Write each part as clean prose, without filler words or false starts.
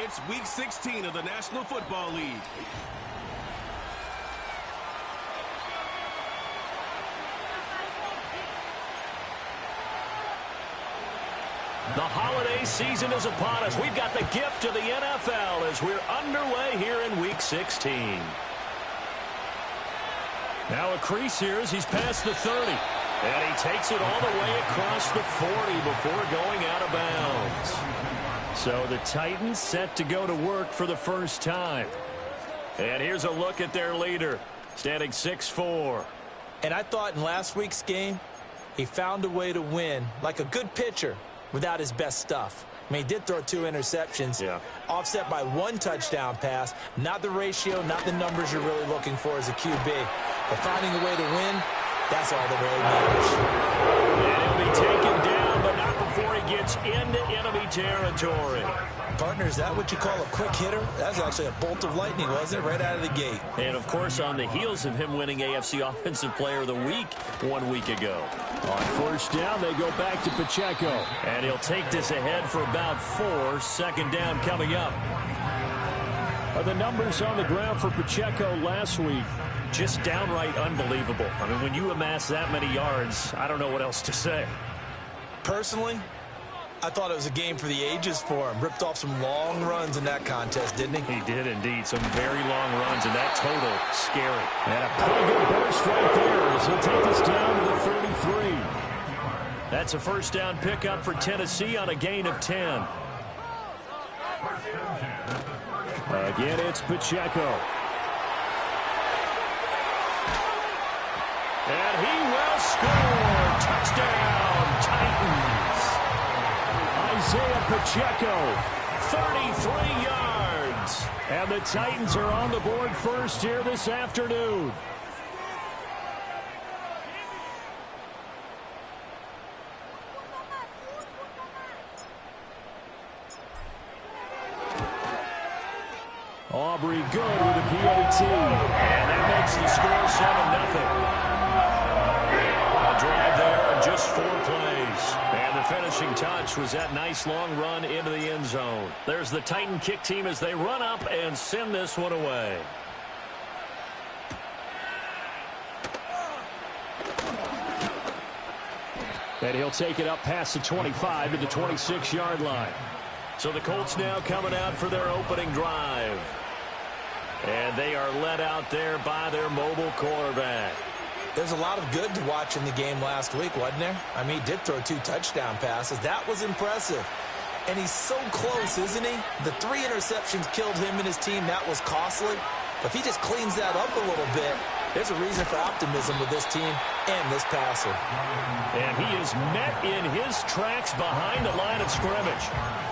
It's Week 16 of the National Football League. The holiday season is upon us. We've got the gift of the NFL as we're underway here in Week 16. Now a crease here as he's past the 30. And he takes it all the way across the 40 before going out of bounds. So the Titans set to go to work for the first time. And here's a look at their leader, standing 6'4". And I thought in last week's game, he found a way to win like a good pitcher without his best stuff. I mean, he did throw 2 interceptions, offset by 1 touchdown pass. Not the ratio, not the numbers you're really looking for as a QB. But finding a way to win, that's all that really matters. And he'll be taken down, but not before he gets into enemy territory. Partner, is that what you call a quick hitter? That was actually a bolt of lightning, wasn't it? Right out of the gate. And, of course, on the heels of him winning AFC Offensive Player of the Week 1 week ago. On first down, they go back to Pacheco. And he'll take this ahead for about 4. Second down coming up. The numbers on the ground for Pacheco last week, just downright unbelievable. I mean, when you amass that many yards, I don't know what else to say. Personally, I thought it was a game for the ages for him. Ripped off some long runs in that contest, didn't he? He did indeed. Some very long runs, and that total, scary. And a pretty good burst right there as he'll take this down to the 33. That's a first down pickup for Tennessee on a gain of 10. Again, it's Pacheco. And he will score. Touchdown, Titans. Isaiah Pacheco, 33 yards. And the Titans are on the board first here this afternoon. Aubrey good with a PAT. And that makes the score 7-0. A drive there of just 4 plays. And the finishing touch was that nice long run into the end zone. There's the Titan kick team as they run up and send this one away. And he'll take it up past the 25 to the 26-yard line. So the Colts now coming out for their opening drive. And they are led out there by their mobile quarterback. There's a lot of good to watch in the game last week, wasn't there? I mean, he did throw 2 touchdown passes. That was impressive. And he's so close, isn't he? The 3 interceptions killed him and his team. That was costly. But if he just cleans that up a little bit, there's a reason for optimism with this team and this passer. And he is met in his tracks behind the line of scrimmage.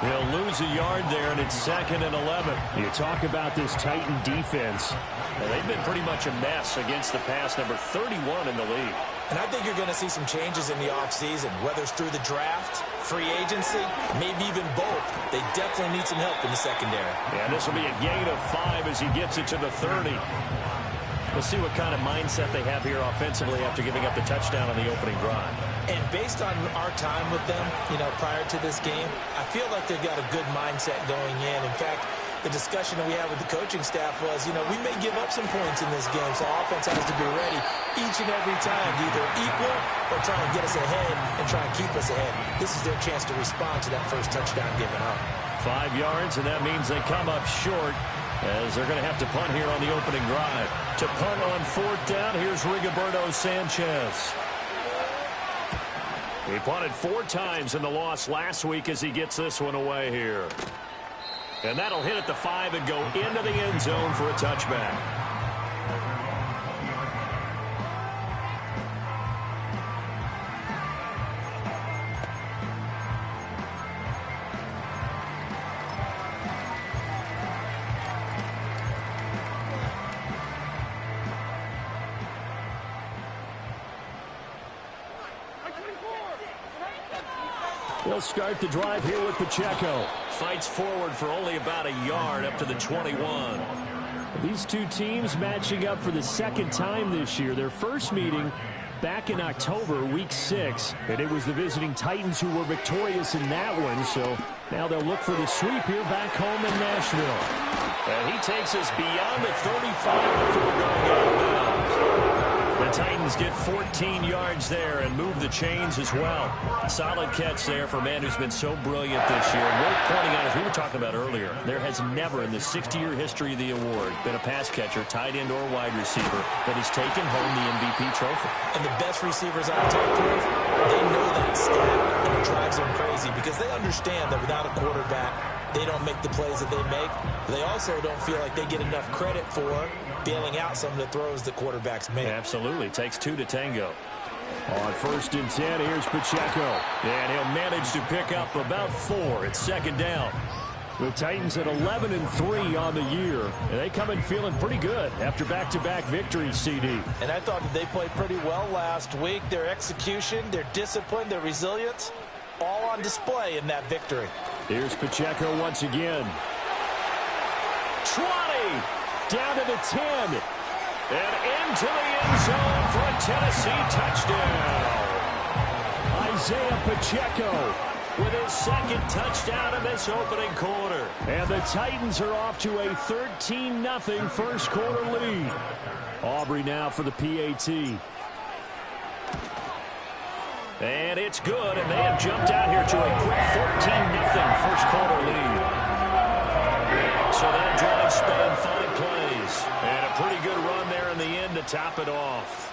He'll lose a yard there, and it's 2nd and 11. You talk about this Titan defense. Well, they've been pretty much a mess against the pass, number 31 in the league. And I think you're going to see some changes in the offseason, whether it's through the draft, free agency, maybe even both. They definitely need some help in the secondary. Yeah, this will be a gain of 5 as he gets it to the 30. We'll see what kind of mindset they have here offensively after giving up the touchdown on the opening drive. And based on our time with them, prior to this game, I feel like they've got a good mindset going in. In fact, the discussion that we had with the coaching staff was, we may give up some points in this game, so offense has to be ready each and every time to either equal or try and get us ahead and try and keep us ahead. This is their chance to respond to that first touchdown given up. 5 yards, and that means they come up short as they're going to have to punt here on the opening drive. To punt on 4th down, here's Rigoberto Sanchez. He punted 4 times in the loss last week as he gets this one away here. And that'll hit at the 5 and go into the end zone for a touchback. They'll start the drive here with Pacheco. Fights forward for only about a yard up to the 21. These two teams matching up for the 2nd time this year. Their first meeting back in October, week 6, and it was the visiting Titans who were victorious in that one, so now they'll look for the sweep here back home in Nashville. And he takes us beyond the 35 before going out of bounds. The Titans get 14 yards there and move the chains as well. Solid catch there for a man who's been so brilliant this year. And worth pointing out, as we were talking about earlier, there has never in the 60-year history of the award been a pass catcher, tight end, or wide receiver that has taken home the MVP trophy. And the best receivers I've talked with, they know that stat, and it drives them crazy because they understand that without a quarterback, they don't make the plays that they make. They also don't feel like they get enough credit for bailing out some of the throws that quarterbacks make. Absolutely. Takes 2 to tango. On 1st and 10, here's Pacheco. And he'll manage to pick up about 4. It's 2nd down. The Titans at 11-3 on the year. And they come in feeling pretty good after back-to-back victories, CD. And I thought that they played pretty well last week. Their execution, their discipline, their resilience, all on display in that victory. Here's Pacheco once again. 20! Down to the 10. And into the end zone for a Tennessee touchdown. Isaiah Pacheco with his 2nd touchdown in this opening quarter. And the Titans are off to a 13-0 first quarter lead. Aubrey now for the PAT. And it's good, and they have jumped out here to a quick 14-0 first quarter lead. So that drive spanned 5 plays. And a pretty good run there in the end to top it off.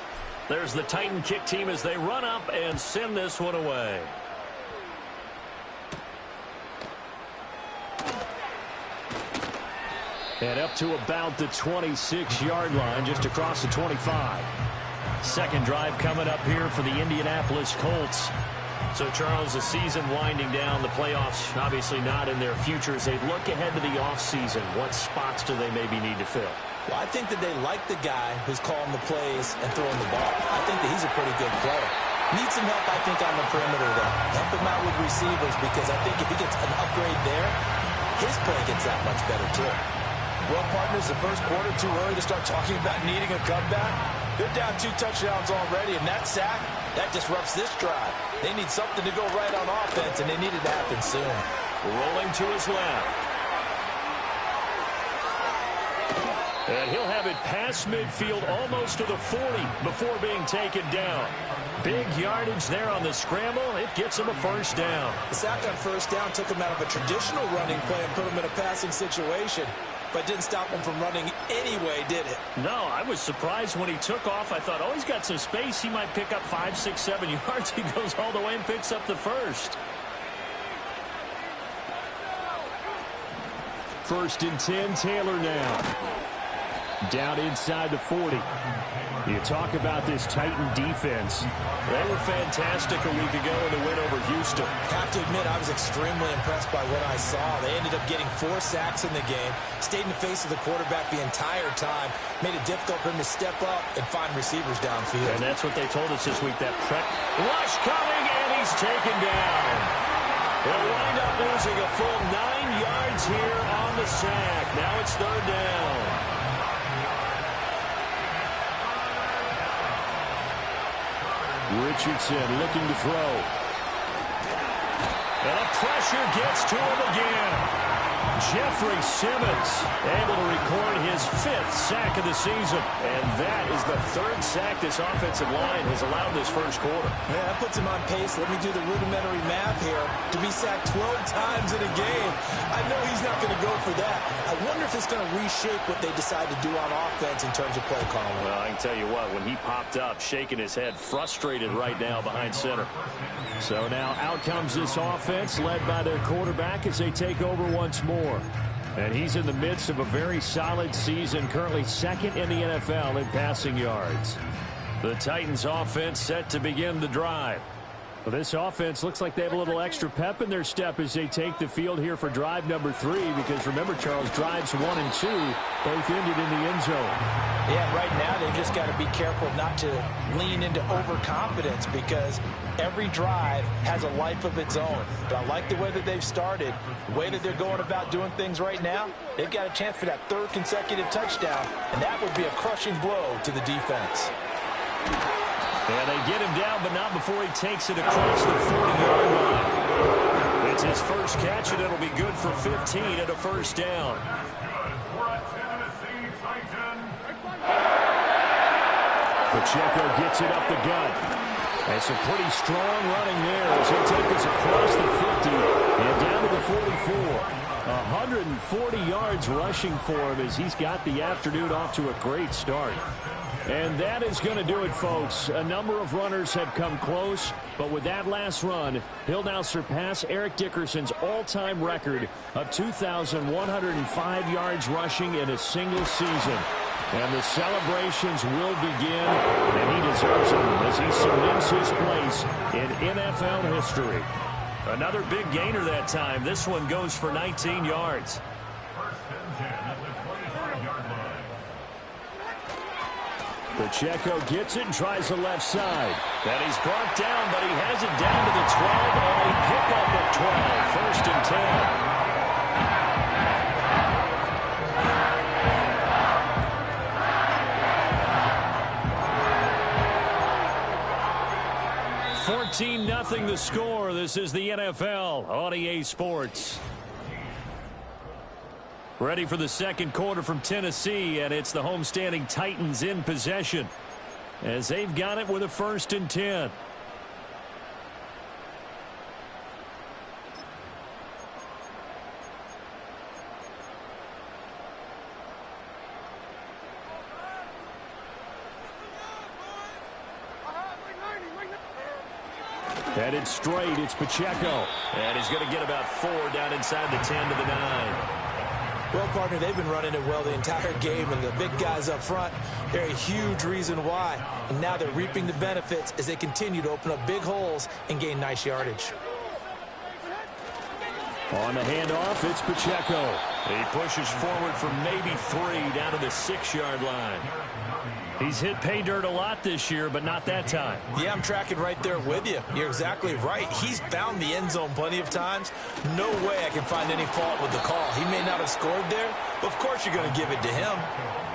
There's the Titan kick team as they run up and send this one away. And up to about the 26-yard line, just across the 25. Second drive coming up here for the Indianapolis Colts. So, Charles, the season winding down, the playoffs obviously not in their future. As they look ahead to the offseason, what spots do they maybe need to fill? Well, I think that they like the guy who's calling the plays and throwing the ball. I think that he's a pretty good player. Needs some help, I think, on the perimeter there. Help him out with receivers because I think if he gets an upgrade there, his play gets that much better, too. Well, partners, the first quarter, too early to start talking about needing a comeback. They're down 2 touchdowns already, and that sack, that disrupts this drive. They need something to go right on offense, and they need it to happen soon. Rolling to his left. And he'll have it past midfield almost to the 40 before being taken down. Big yardage there on the scramble. It gets him a first down. The sack on first down took him out of a traditional running play and put him in a passing situation. But didn't stop him from running anyway, did it? No, I was surprised when he took off. I thought, oh, he's got some space. He might pick up 5, 6, 7 yards. He goes all the way and picks up the first. 1st and 10, Taylor now. Down inside the 40. You talk about this Titan defense. They were fantastic a week ago in the win over Houston. Have to admit, I was extremely impressed by what I saw. They ended up getting 4 sacks in the game, stayed in the face of the quarterback the entire time, made it difficult for him to step up and find receivers downfield. And that's what they told us this week, that prep rush coming, and he's taken down. They'll wind up losing a full 9 yards here on the sack. Now it's 3rd down. Richardson looking to throw. And the pressure gets to him again. Jeffrey Simmons able to record his 5th sack of the season. And that is the 3rd sack this offensive line has allowed this first quarter. Yeah, that puts him on pace. Let me do the rudimentary math here. To be sacked 12 times in a game. I know he's not going to go for that. I wonder if it's going to reshape what they decide to do on offense in terms of play calling. Well, I can tell you what, when he popped up, shaking his head, frustrated right now behind center. So now out comes this offense led by their quarterback as they take over once more. And he's in the midst of a very solid season, currently 2nd in the NFL in passing yards. The Titans offense set to begin the drive. Well, this offense looks like they have a little extra pep in their step as they take the field here for drive number 3, because remember, Charles, drives 1 and 2 both ended in the end zone. Yeah, right now they've just got to be careful not to lean into overconfidence because every drive has a life of its own. But I like the way that they've started, the way that they're going about doing things right now. They've got a chance for that 3rd consecutive touchdown, and that would be a crushing blow to the defense. And they get him down, but not before he takes it across the 40-yard line. It's his first catch, and it'll be good for 15 and a first down. Pacheco gets it up the gut. And some pretty strong running there as he'll take this across the 50 and down to the 44. 140 yards rushing for him as he's got the afternoon off to a great start. And that is going to do it, folks. A number of runners have come close, but with that last run, he'll now surpass Eric Dickerson's all-time record of 2,105 yards rushing in a single season. And the celebrations will begin, and he deserves them as he cements his place in NFL history. Another big gainer that time. This one goes for 19 yards. Pacheco gets it and tries the left side. And he's brought down, but he has it down to the 12 on a pickup of 12. First and 10. 14-0 the score. This is the NFL on EA Sports. Ready for the second quarter from Tennessee, and it's the homestanding Titans in possession as they've got it with a 1st and 10. Headed straight, it's Pacheco. And he's going to get about 4 down inside the 10 to the 9. Well, partner, they've been running it well the entire game, and the big guys up front, they're a huge reason why. And now they're reaping the benefits as they continue to open up big holes and gain nice yardage. On the handoff, it's Pacheco. He pushes forward for maybe 3 down to the 6-yard line. He's hit pay dirt a lot this year, but not that time. Yeah, I'm tracking right there with you. You're exactly right. He's found the end zone plenty of times. No way I can find any fault with the call. He may not have scored there, but of course you're going to give it to him.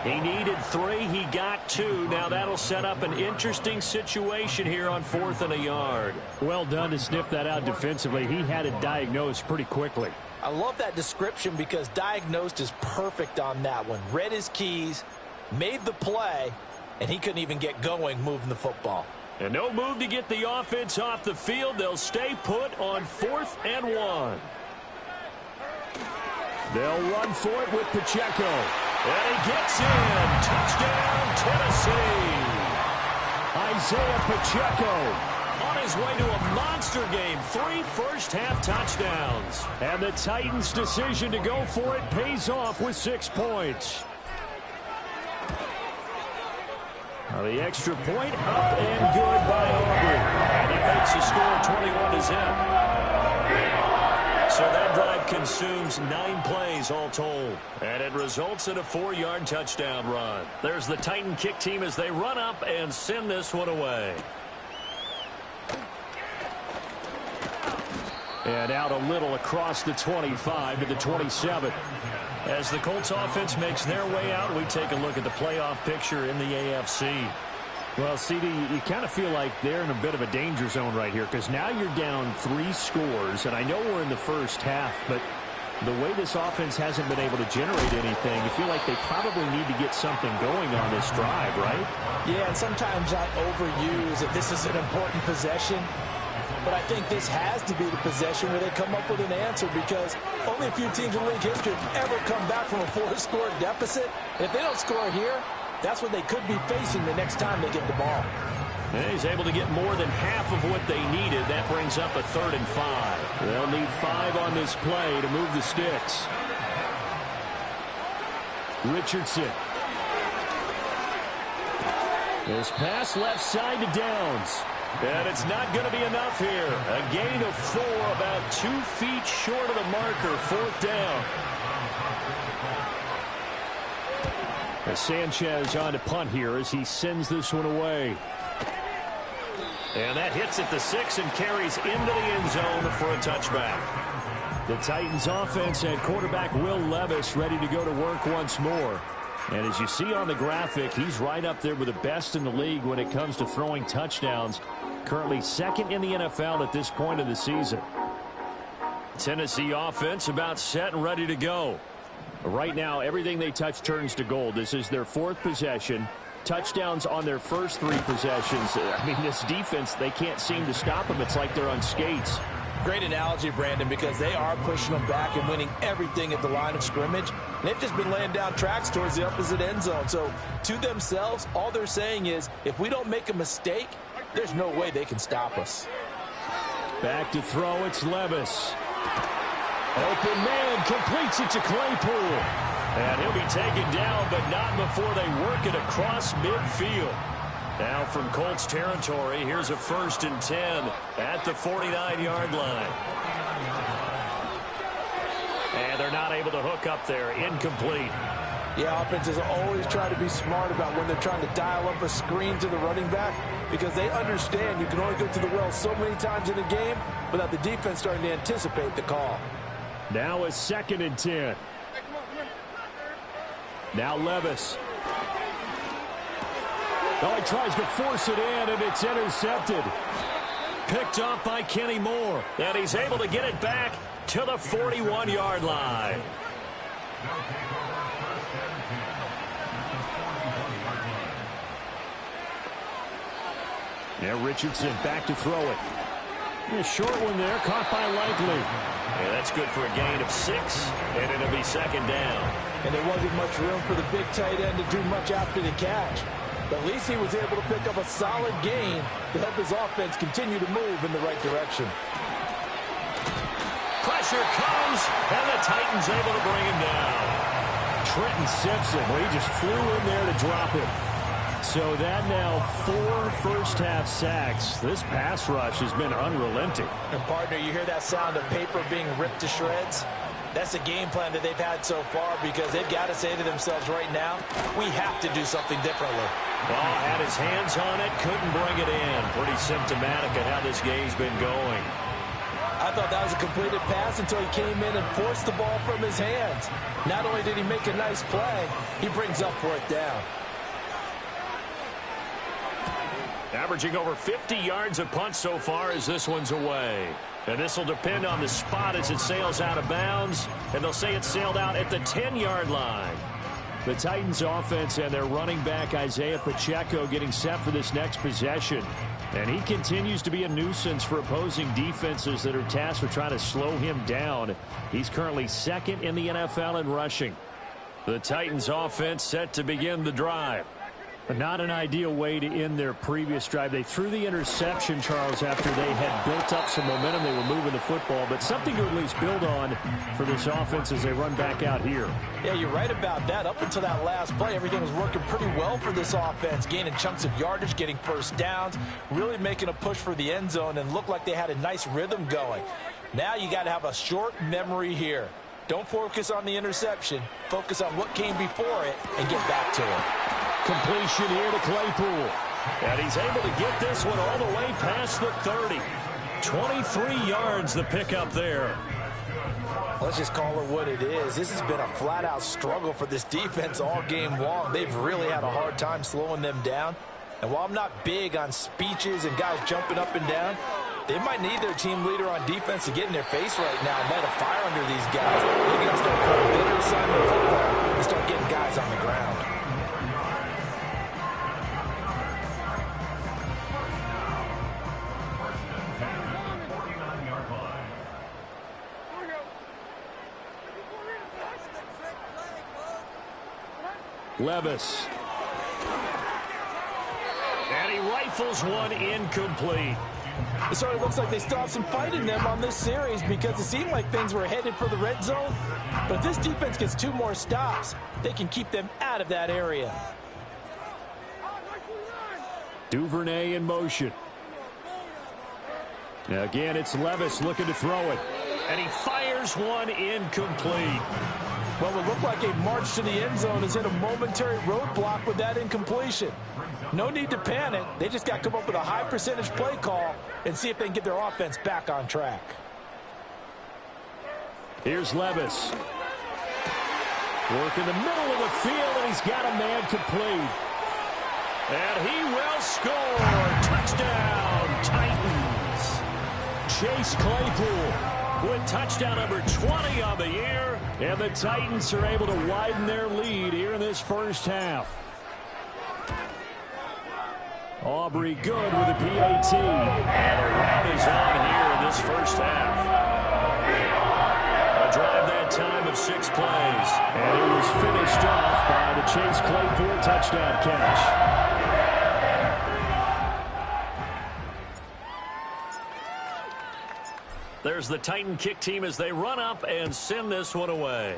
He needed 3. He got 2. Now that'll set up an interesting situation here on 4th and a yard. Well done to sniff that out defensively. He had it diagnosed pretty quickly. I love that description because diagnosed is perfect on that one. Read his keys, made the play, and he couldn't even get going moving the football. And no move to get the offense off the field. They'll stay put on 4th and 1. They'll run for it with Pacheco. And he gets in. Touchdown, Tennessee. Isaiah Pacheco on his way to a monster game. 3 first-half touchdowns. And the Titans' decision to go for it pays off with 6 points. Now the extra point up and good by Aubrey. And he makes the score 21-0. So that drive consumes 9 plays all told. And it results in a 4-yard touchdown run. There's the Titan kick team as they run up and send this one away. And out a little across the 25 to the 27. As the Colts offense makes their way out, we take a look at the playoff picture in the AFC. Well, CD, you kind of feel like they're in a bit of a danger zone right here because now you're down 3 scores, and I know we're in the first half, but the way this offense hasn't been able to generate anything, you feel like they probably need to get something going on this drive, right? Yeah, and sometimes I overuse that this is an important possession. But I think this has to be the possession where they come up with an answer because only a few teams in league history have ever come back from a 4-score deficit. And if they don't score here, that's what they could be facing the next time they get the ball. And he's able to get more than half of what they needed. That brings up a 3rd and 5. They'll need 5 on this play to move the sticks. Richardson. This pass left side to Downs. And it's not going to be enough here. A gain of 4, about 2 feet short of the marker. 4th down. As Sanchez on to punt here as he sends this one away. And that hits at the 6 and carries into the end zone for a touchback. The Titans offense and quarterback Will Levis ready to go to work once more. And as you see on the graphic, he's right up there with the best in the league when it comes to throwing touchdowns. Currently second in the NFL at this point of the season. Tennessee offense about set and ready to go. Right now, everything they touch turns to gold. This is their fourth possession. Touchdowns on their first three possessions. I mean, this defense, they can't seem to stop them. It's like they're on skates. Great analogy, Brandon, because they are pushing them back and winning everything at the line of scrimmage. And they've just been laying down tracks towards the opposite end zone. So to themselves, all they're saying is, if we don't make a mistake, there's no way they can stop us. Back to throw, it's Levis. Open man, completes it to Claypool. And he'll be taken down, but not before they work it across midfield. Now from Colts territory, here's a 1st and 10 at the 49-yard line. And they're not able to hook up there. Incomplete. Yeah, offenses always try to be smart about when they're trying to dial up a screen to the running back, because they understand you can only go to the well so many times in a game without the defense starting to anticipate the call. Now a 2nd and 10. Now Levis. Oh, he tries to force it in, and it's intercepted. Picked off by Kenny Moore. And he's able to get it back to the 41-yard line. Yeah, Richardson back to throw it. A short one there, caught by Likely. Yeah, that's good for a gain of 6, and it'll be 2nd down. And there wasn't much room for the big tight end to do much after the catch. But at least he was able to pick up a solid gain to help his offense continue to move in the right direction. Pressure comes, and the Titans able to bring him down. Trenton Simpson, well, he just flew in there to drop it. So that now 4 first-half sacks. This pass rush has been unrelenting. And, partner, you hear that sound of paper being ripped to shreds? That's the game plan that they've had so far, because they've got to say to themselves right now, we have to do something differently. Well, had his hands on it, couldn't bring it in. Pretty symptomatic of how this game's been going. I thought that was a completed pass until he came in and forced the ball from his hands. Not only did he make a nice play, he brings up 4th down. Averaging over 50 yards a punt so far as this one's away. And this will depend on the spot as it sails out of bounds. And they'll say it sailed out at the 10-yard line. The Titans offense and their running back Isaiah Pacheco getting set for this next possession. And he continues to be a nuisance for opposing defenses that are tasked with trying to slow him down. He's currently 2nd in the NFL in rushing. The Titans offense set to begin the drive. But not an ideal way to end their previous drive. They threw the interception, Charles, after they had built up some momentum. They were moving the football, but something to at least build on for this offense as they run back out here. Yeah, you're right about that. Up until that last play, everything was working pretty well for this offense, gaining chunks of yardage, getting first downs, really making a push for the end zone, and looked like they had a nice rhythm going. Now you got to have a short memory here. Don't focus on the interception. Focus on what came before it and get back to it. Completion here to Claypool. And he's able to get this one all the way past the 30. 23 yards the pickup there. Let's just call it what it is. This has been a flat-out struggle for this defense all game long. They've really had a hard time slowing them down. And while I'm not big on speeches and guys jumping up and down, they might need their team leader on defense to get in their face right now and light a fire under these guys. They got to start playing better assignment football and start getting guys on the ground. Levis. And he rifles one incomplete. It sort of looks like they still have some fight in them on this series, because it seemed like things were headed for the red zone. But if this defense gets 2 more stops, they can keep them out of that area. Duvernay in motion. Now again, it's Levis looking to throw it. And he fires one incomplete. Well, it looked like a march to the end zone has hit a momentary roadblock with that incompletion. No need to panic. They just got to come up with a high percentage play call and see if they can get their offense back on track. Here's Levis. Work in the middle of the field, and he's got a man complete. And he will score. Touchdown, Titans. Chase Claypool with touchdown number 20 on the year. And the Titans are able to widen their lead here in this first half. Aubrey good with a PAT. And the run is on here in this first half. A drive that time of 6 plays. And it was finished off by the Chase Claypool touchdown catch. There's the Titan kick team as they run up and send this one away.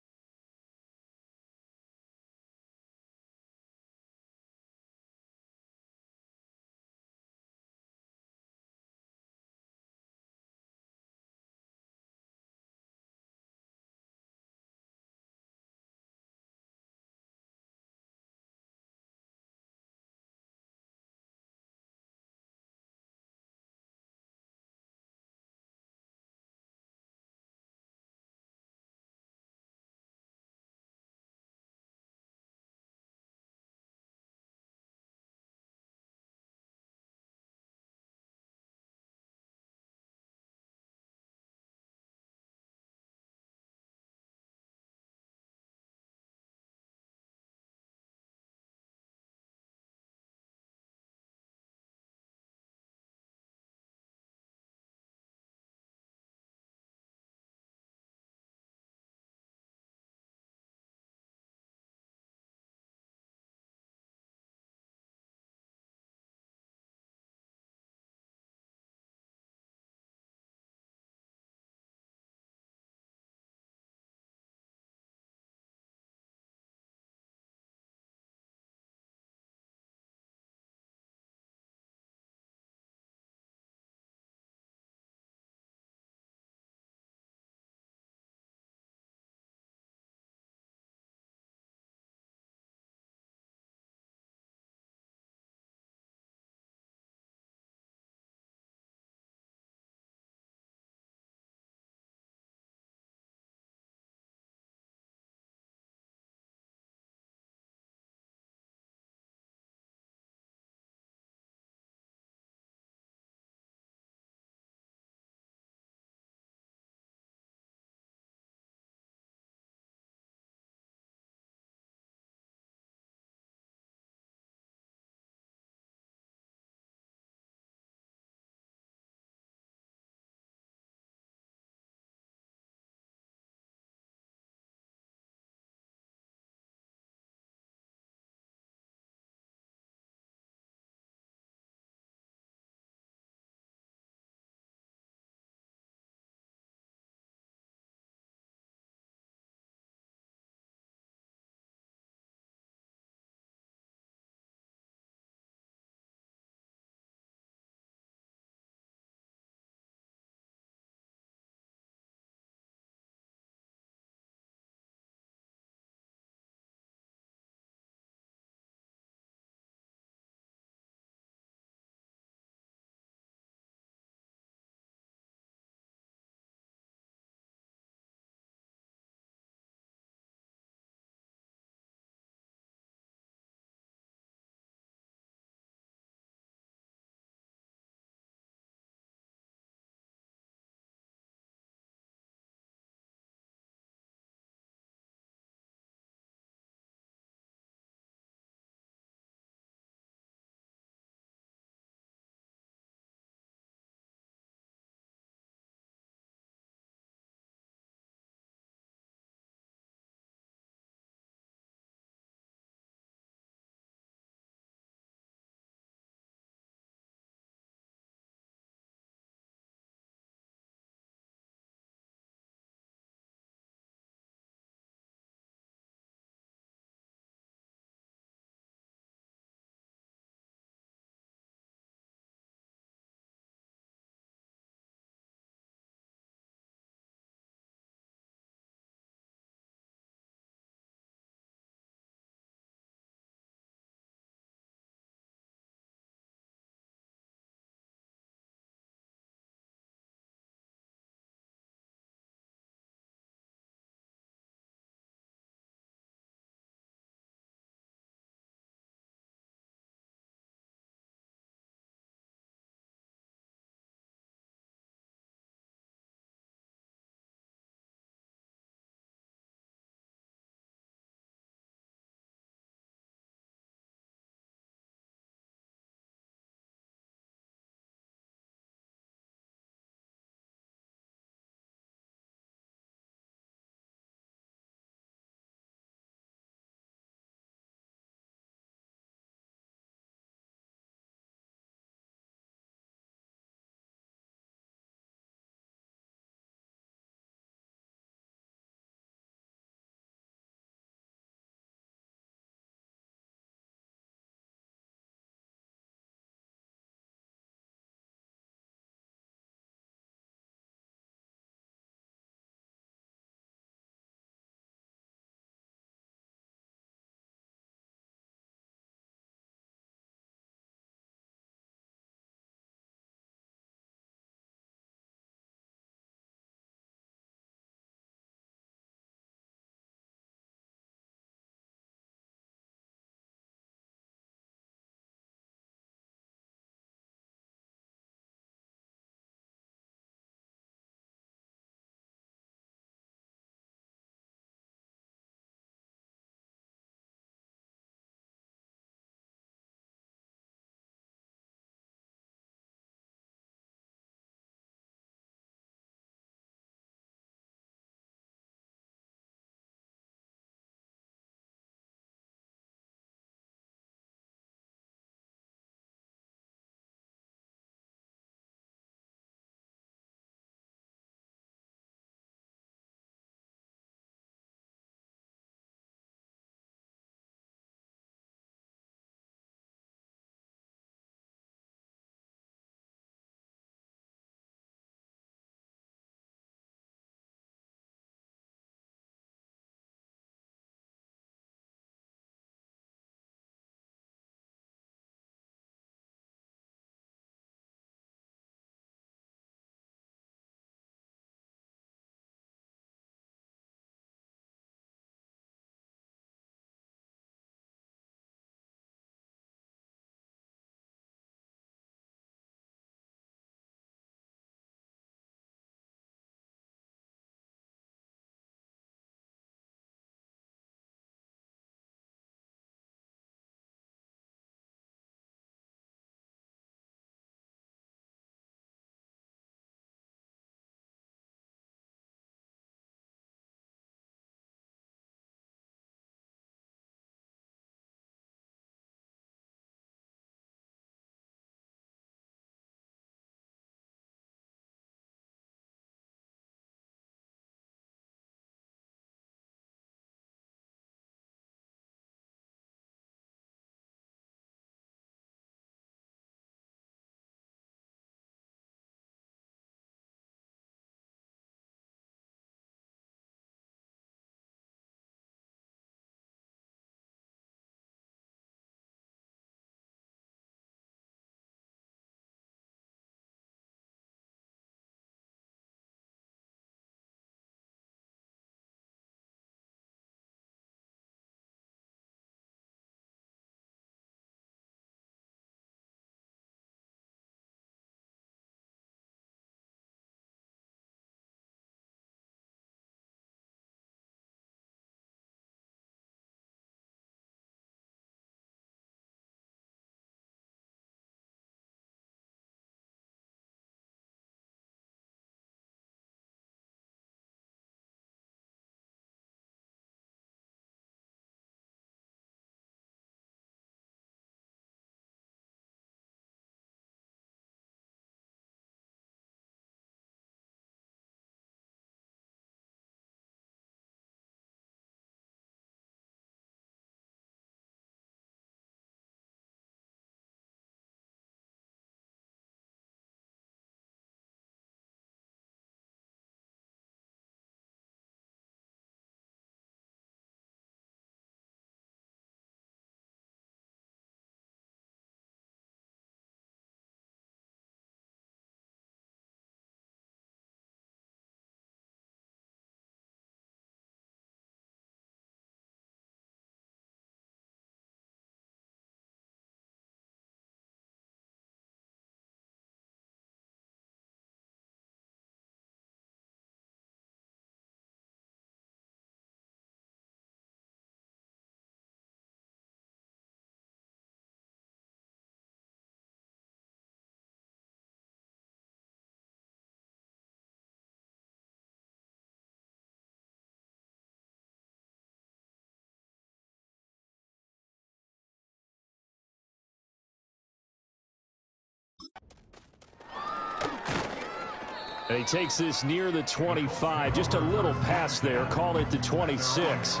And he takes this near the 25. Just a little pass there. Call it the 26.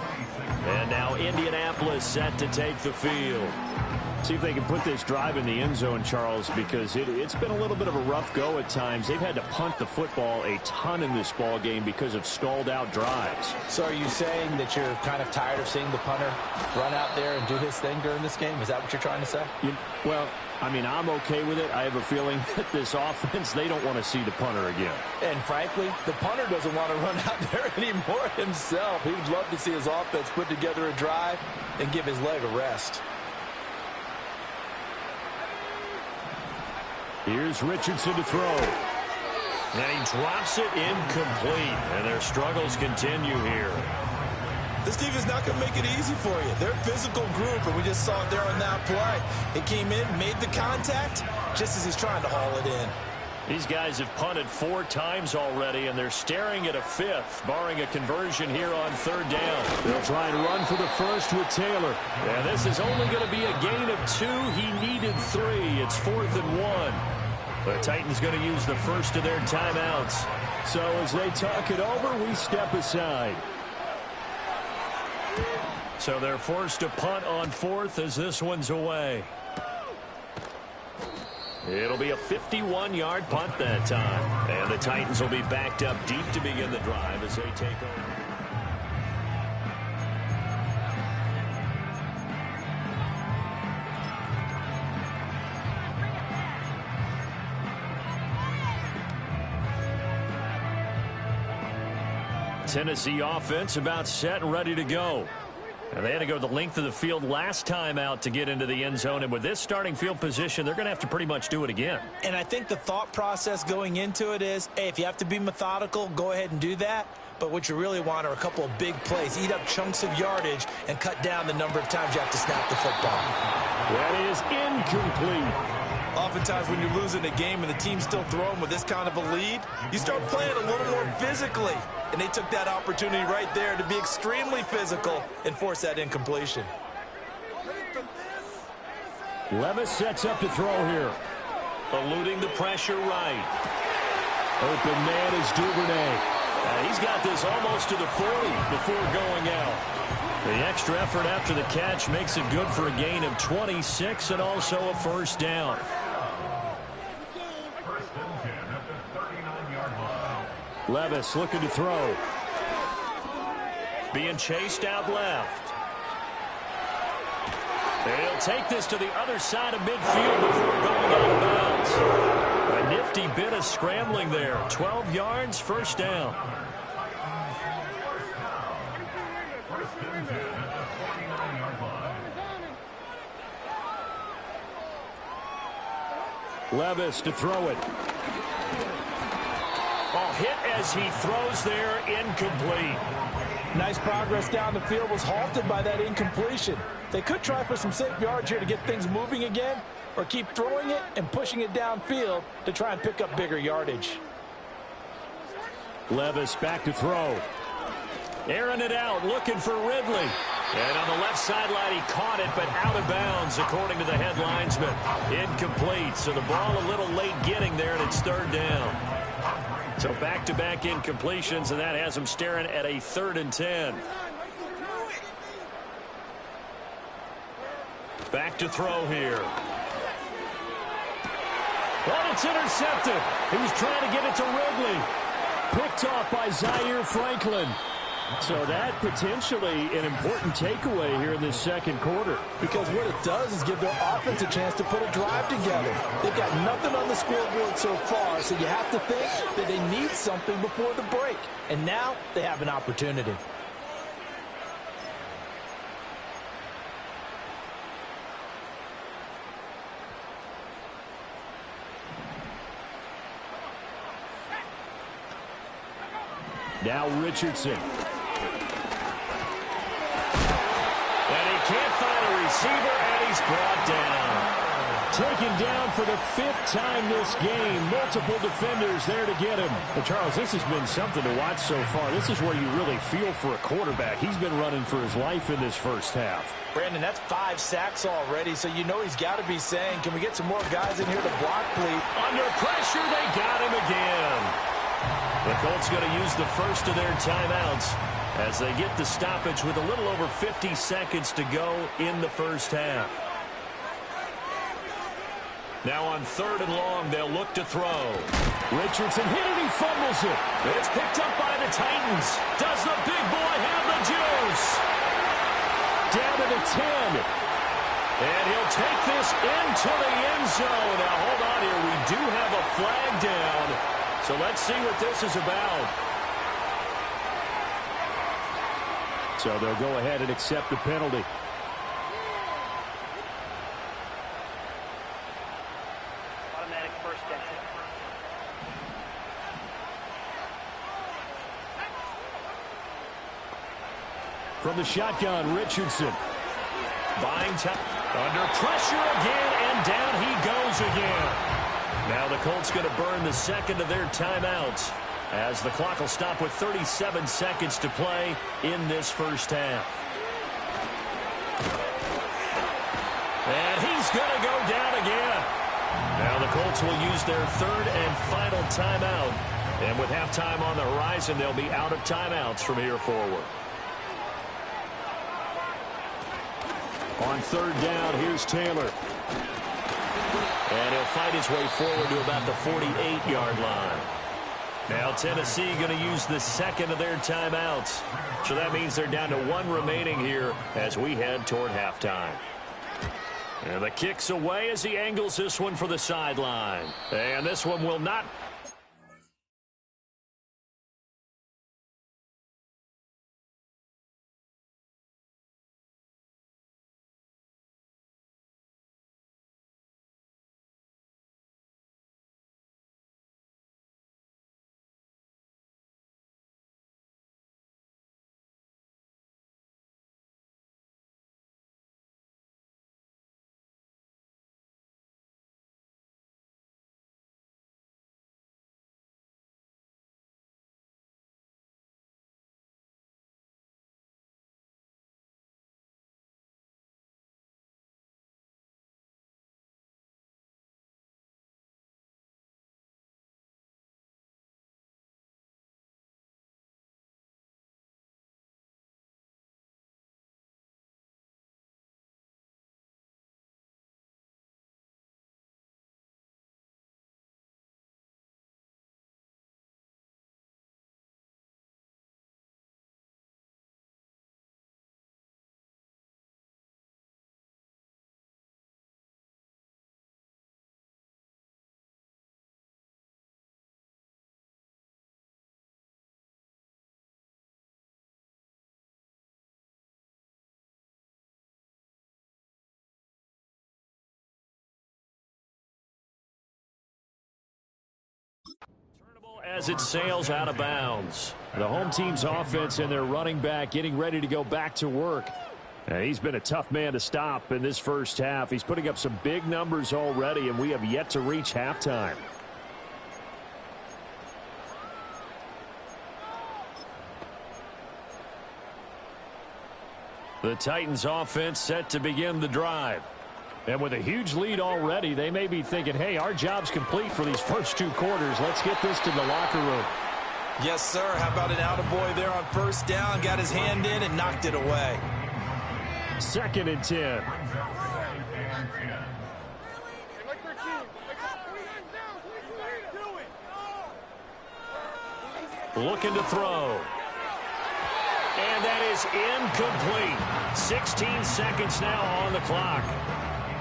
And now Indianapolis set to take the field. See if they can put this drive in the end zone, Charles, because it's been a little bit of a rough go at times. They've had to punt the football a ton in this ball game because of stalled-out drives. So are you saying that you're kind of tired of seeing the punter run out there and do his thing during this game? Is that what you're trying to say? Well, I mean, I'm okay with it. I have a feeling that this offense, they don't want to see the punter again. And frankly, the punter doesn't want to run out there anymore himself. He would love to see his offense put together a drive and give his leg a rest. Here's Richardson to throw. And he drops it incomplete. And their struggles continue here. This defense is not going to make it easy for you. They're a physical group, and we just saw it there on that play. It came in, made the contact, just as he's trying to haul it in. These guys have punted 4 times already, and they're staring at a 5th, barring a conversion here on 3rd down. They'll try and run for the first with Taylor. And this is only going to be a gain of 2. He needed 3. It's 4th and 1. The Titans going to use the first of their timeouts. So as they talk it over, we step aside. So they're forced to punt on 4th as this one's away. It'll be a 51-yard punt that time. And the Titans will be backed up deep to begin the drive as they take over. Tennessee offense about set and ready to go. And they had to go the length of the field last time out to get into the end zone. And with this starting field position, they're going to have to pretty much do it again. And I think the thought process going into it is, hey, if you have to be methodical, go ahead and do that. But what you really want are a couple of big plays. Eat up chunks of yardage and cut down the number of times you have to snap the football. That is incomplete. Oftentimes when you're losing a game and the team's still throwing with this kind of a lead, you start playing a little more physically. And they took that opportunity right there to be extremely physical and force that incompletion. Levis sets up to throw here. Eluding the pressure right. Open man is Duvernay. He's got this almost to the 40 before going out. The extra effort after the catch makes it good for a gain of 26 and also a first down. Levis looking to throw. Being chased out left. They'll take this to the other side of midfield before going out of bounds. A nifty bit of scrambling there. 12 yards, first down. Levis to throw it. Oh, hit as he throws there, incomplete. Nice progress down the field was halted by that incompletion. They could try for some safe yards here to get things moving again, or keep throwing it and pushing it downfield to try and pick up bigger yardage. Levis back to throw. Airing it out, looking for Ridley. And on the left sideline, he caught it, but out of bounds, according to the head linesman. Incomplete, so the ball a little late getting there, and it's 3rd down. So back-to-back incompletions, and that has him staring at a 3rd and 10. Back to throw here. And it's intercepted. He was trying to get it to Ridley. Picked off by Zaire Franklin. So that potentially an important takeaway here in this second quarter. Because what it does is give their offense a chance to put a drive together. They've got nothing on the scoreboard so far, so you have to think that they need something before the break. And now they have an opportunity. Now Richardson. And he can't find a receiver, and he's brought down. Taken down for the 5th time this game. Multiple defenders there to get him. Well, Charles, this has been something to watch so far. This is where you really feel for a quarterback. He's been running for his life in this first half. Brandon, that's 5 sacks already, so you know he's got to be saying, can we get some more guys in here to block, please? Under pressure, they got him again. The Colts going to use the first of their timeouts as they get the stoppage with a little over 50 seconds to go in the first half. Now on 3rd and long, they'll look to throw. Richardson hit it, he fumbles it. It's picked up by the Titans. Does the big boy have the juice? Down to the 10. And he'll take this into the end zone. Now, hold on here. We do have a flag down. So let's see what this is about. So they'll go ahead and accept the penalty. Automatic first down. From the shotgun, Richardson. Buying time. Under pressure again, and down he goes again. Now the Colts going to burn the second of their timeouts as the clock will stop with 37 seconds to play in this first half. And he's going to go down again. Now the Colts will use their 3rd and final timeout. And with halftime on the horizon, they'll be out of timeouts from here forward. On 3rd down, here's Taylor. And he'll fight his way forward to about the 48-yard line. Now Tennessee going to use the second of their timeouts. So that means they're down to 1 remaining here as we head toward halftime. And the kick's away as he angles this one for the sideline. And this one will not. As it sails out of bounds. The home team's offense and their running back getting ready to go back to work. And he's been a tough man to stop in this first half. He's putting up some big numbers already, and we have yet to reach halftime. The Titans offense set to begin the drive. And with a huge lead already, they may be thinking, hey, our job's complete for these first 2 quarters. Let's get this to the locker room. Yes, sir. How about an attaboy there on 1st down? Got his hand in and knocked it away. 2nd and 10. Looking to throw. And that is incomplete. 16 seconds now on the clock.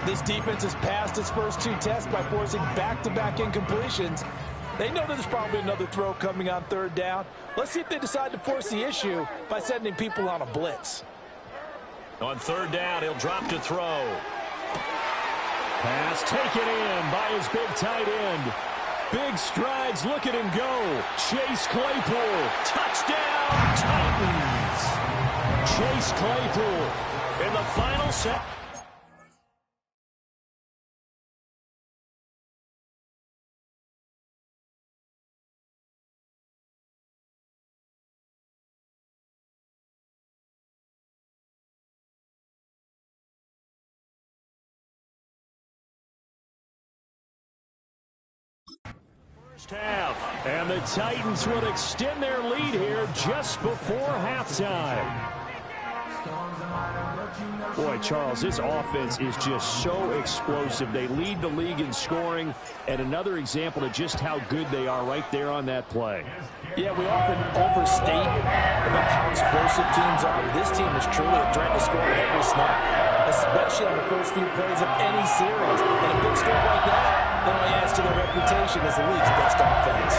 This defense has passed its first 2 tests by forcing back-to-back incompletions. They know there's probably another throw coming on 3rd down. Let's see if they decide to force the issue by sending people on a blitz. On 3rd down, he'll drop to throw. Pass taken in by his big tight end. Big strides, look at him go. Chase Claypool. Touchdown, Titans. Chase Claypool In the final set. first half. And the Titans will extend their lead here just before halftime. Boy, Charles, this offense is just so explosive. They lead the league in scoring, and another example of just how good they are right there on that play. Yeah, we often overstate about how explosive teams are. This team is truly a threat to score at every snap, especially on the first few plays of any series. And a big score like that only adds to their reputation as the league's best offense.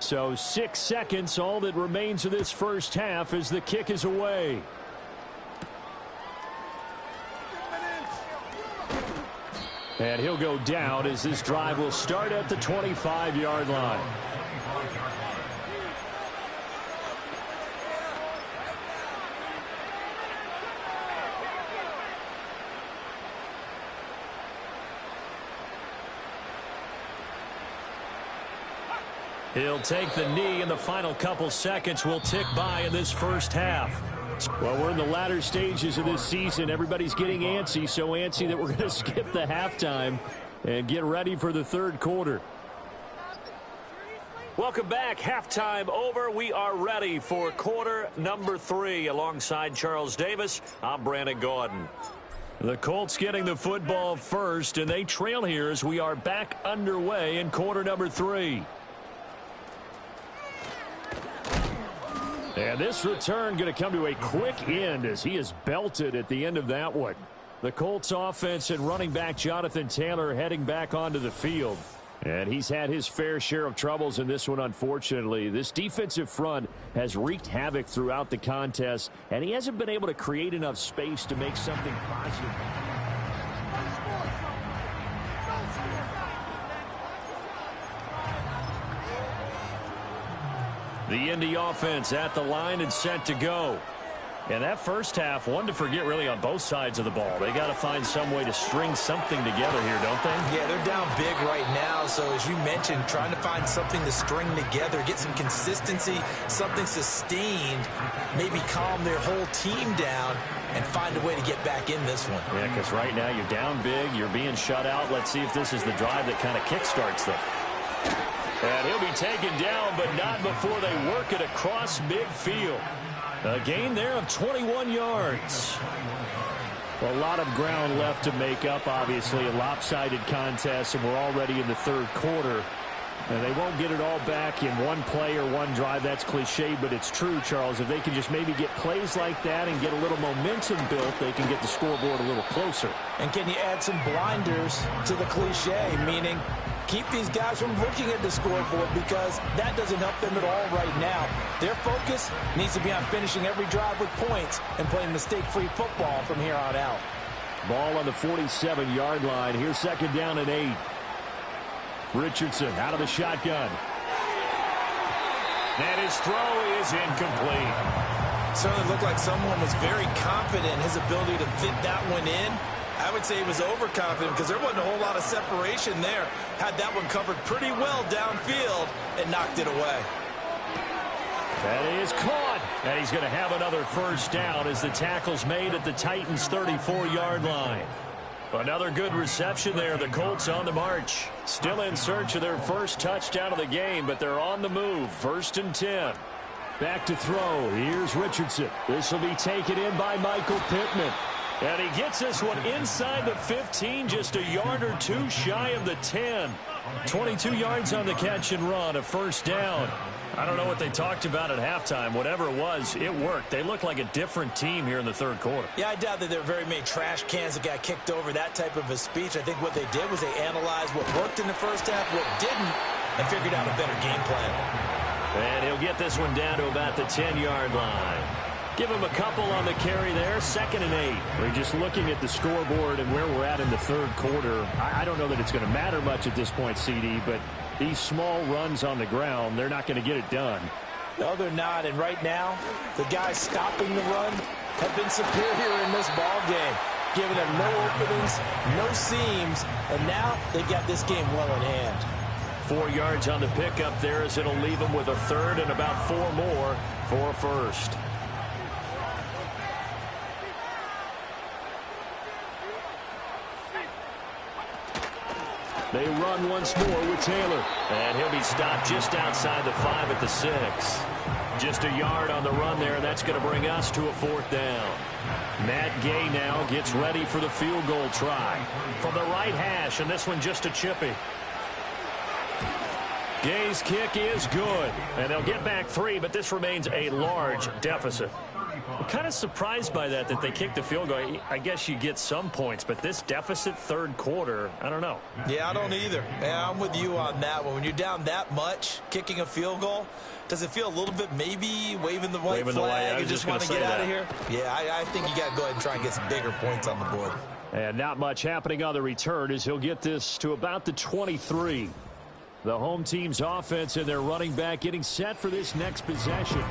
So 6 seconds, all that remains of this first half as the kick is away. And he'll go down as this drive will start at the 25-yard line. He'll take the knee, and the final couple seconds will tick by in this first half. Well, we're in the latter stages of this season. Everybody's getting antsy, so antsy that we're going to skip the halftime and get ready for the third quarter. Welcome back. Halftime over. We are ready for quarter number 3. Alongside Charles Davis, I'm Brandon Gaudin. The Colts getting the football first, and they trail here as we are back underway in quarter number 3. And this return going to come to a quick end as he is belted at the end of that one. The Colts offense and running back Jonathan Taylor heading back onto the field. And he's had his fair share of troubles in this one, unfortunately. This defensive front has wreaked havoc throughout the contest, and he hasn't been able to create enough space to make something positive. The Indy offense at the line and set to go. And that first half, one to forget really on both sides of the ball. They got to find some way to string something together here, don't they? Yeah, they're down big right now. So as you mentioned, trying to find something to string together, get some consistency, something sustained, maybe calm their whole team down and find a way to get back in this one. Yeah, because right now you're down big, you're being shut out. Let's see if this is the drive that kind of kickstarts them. And he'll be taken down, but not before they work it across midfield. A gain there of 21 yards. A lot of ground left to make up, obviously. A lopsided contest, and we're already in the third quarter. And they won't get it all back in one play or one drive. That's cliche, but it's true, Charles. If they can just maybe get plays like that and get a little momentum built, they can get the scoreboard a little closer. And can you add some blinders to the cliche, meaning keep these guys from looking at the scoreboard, because that doesn't help them at all right now. Their focus needs to be on finishing every drive with points and playing mistake-free football from here on out. Ball on the 47-yard line. Here's second down and 8. Richardson out of the shotgun. And his throw is incomplete. Certainly looked like someone was very confident in his ability to fit that one in. I would say he was overconfident because there wasn't a whole lot of separation there. Had that one covered pretty well downfield and knocked it away. That is caught. And he's going to have another first down as the tackle's made at the Titans' 34-yard line. Another good reception there. The Colts on the march. Still in search of their first touchdown of the game, but they're on the move. 1st and 10. Back to throw. Here's Richardson. This will be taken in by Michael Pittman. And he gets this one inside the 15, just a yard or two shy of the 10. 22 yards on the catch and run, a first down. I don't know what they talked about at halftime. Whatever it was, it worked. They look like a different team here in the third quarter. Yeah, I doubt that there were very many trash cans that got kicked over, that type of a speech. I think what they did was they analyzed what worked in the first half, what didn't, and figured out a better game plan. And he'll get this one down to about the 10-yard line. Give him a couple on the carry there. 2nd and 8. We're just looking at the scoreboard and where we're at in the third quarter. I don't know that it's going to matter much at this point, CD, but these small runs on the ground, they're not going to get it done. No, they're not. And right now, the guys stopping the run have been superior in this ball game, giving them no openings, no seams, and now they've got this game well in hand. 4 yards on the pickup there as it'll leave them with a third and about 4 more for a first. They run once more with Taylor. And he'll be stopped just outside the 5 at the 6. Just a yard on the run there, and that's going to bring us to a 4th down. Matt Gay now gets ready for the field goal try. From the right hash, and this one just a chippy. Gay's kick is good. And they'll get back 3, but this remains a large deficit. I'm kind of surprised by that they kicked the field goal. I guess you get some points, but this deficit third quarter, I don't know. Yeah, I don't either. Yeah, I'm with you on that one. When you're down that much, kicking a field goal, does it feel a little bit maybe waving the white flag and just want to get out of here? Yeah, I think you got to go ahead and try and get some bigger points on the board. And not much happening on the return as he'll get this to about the 23. The home team's offense and their running back getting set for this next possession.